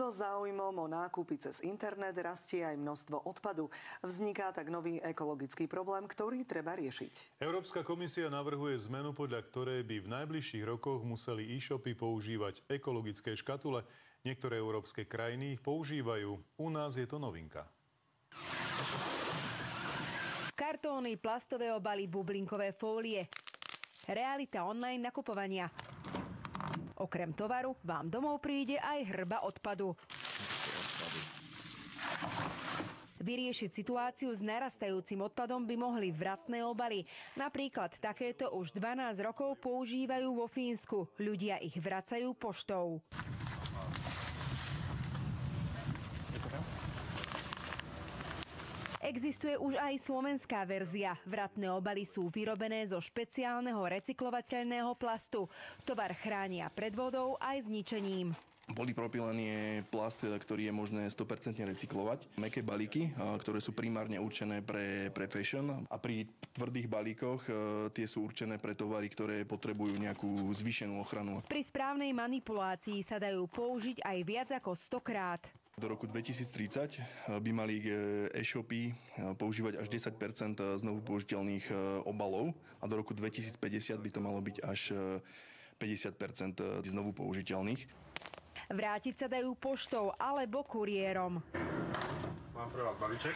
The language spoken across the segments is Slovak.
So záujmom o nákupy cez internet rastie aj množstvo odpadu. Vzniká tak nový ekologický problém, ktorý treba riešiť. Európska komisia navrhuje zmenu, podľa ktorej by v najbližších rokoch museli e-shopy používať ekologické škatule. Niektoré európske krajiny ich používajú. U nás je to novinka. Kartóny, plastové obaly, bublinkové fólie. Realita online nakupovania. Okrem tovaru vám domov príde aj hrba odpadu. Vyriešiť situáciu s narastajúcim odpadom by mohli vratné obaly. Napríklad takéto už 12 rokov používajú vo Fínsku. Ľudia ich vracajú poštou. Existuje už aj slovenská verzia. Vratné obaly sú vyrobené zo špeciálneho recyklovateľného plastu. Tovar chránia pred vodou aj zničením. Polypropylen je plast, ktorý je možné 100% recyklovať. Mäkké balíky, ktoré sú primárne určené pre fashion, a pri tvrdých balíkoch tie sú určené pre tovary, ktoré potrebujú nejakú zvýšenú ochranu. Pri správnej manipulácii sa dajú použiť aj viac ako 100 krát. Do roku 2030 by mali e-shopy používať až 10% znovu použiteľných obalov a do roku 2050 by to malo byť až 50% znovu použiteľných. Vrátiť sa dajú poštou alebo kuriérom. Mám pre vás balíček.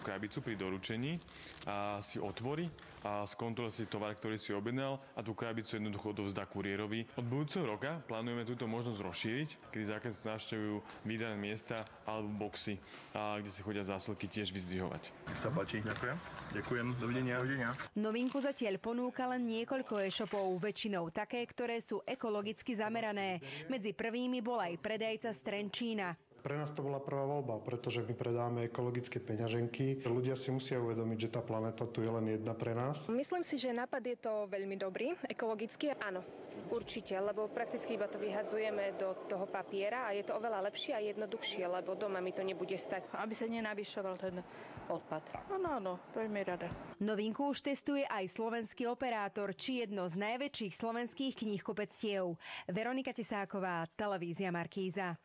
Krabicu pri doručení a si otvorí a skontroluje si tovar, ktorý si objednal, a tú krabicu jednoducho odovzdá kuriérovi. Od budúceho roka plánujeme túto možnosť rozšíriť, kedy zákazníci navštevujú vydané miesta alebo boxy, kde si chodia zásilky tiež vyzdvihovať. Nech sa páči. Ďakujem. Ďakujem. Dovidenia. Novinku zatiaľ ponúka len niekoľko e-shopov, väčšinou také, ktoré sú ekologicky zamerané. Medzi prvými bol aj predajca z Trenčína. Pre nás to bola prvá voľba, pretože my predáme ekologické peňaženky. Ľudia si musia uvedomiť, že tá planéta tu je len jedna pre nás. Myslím si, že nápad je to veľmi dobrý, ekologický. Áno, určite, lebo prakticky iba to vyhadzujeme do toho papiera a je to oveľa lepšie a jednoduchšie, lebo doma mi to nebude stať. Aby sa nenavyšoval ten odpad. Áno, veľmi rada. Novinku už testuje aj slovenský operátor, či jedno z najväčších slovenských knihkupectiev. Veronika Tesáková, televízia Markíza.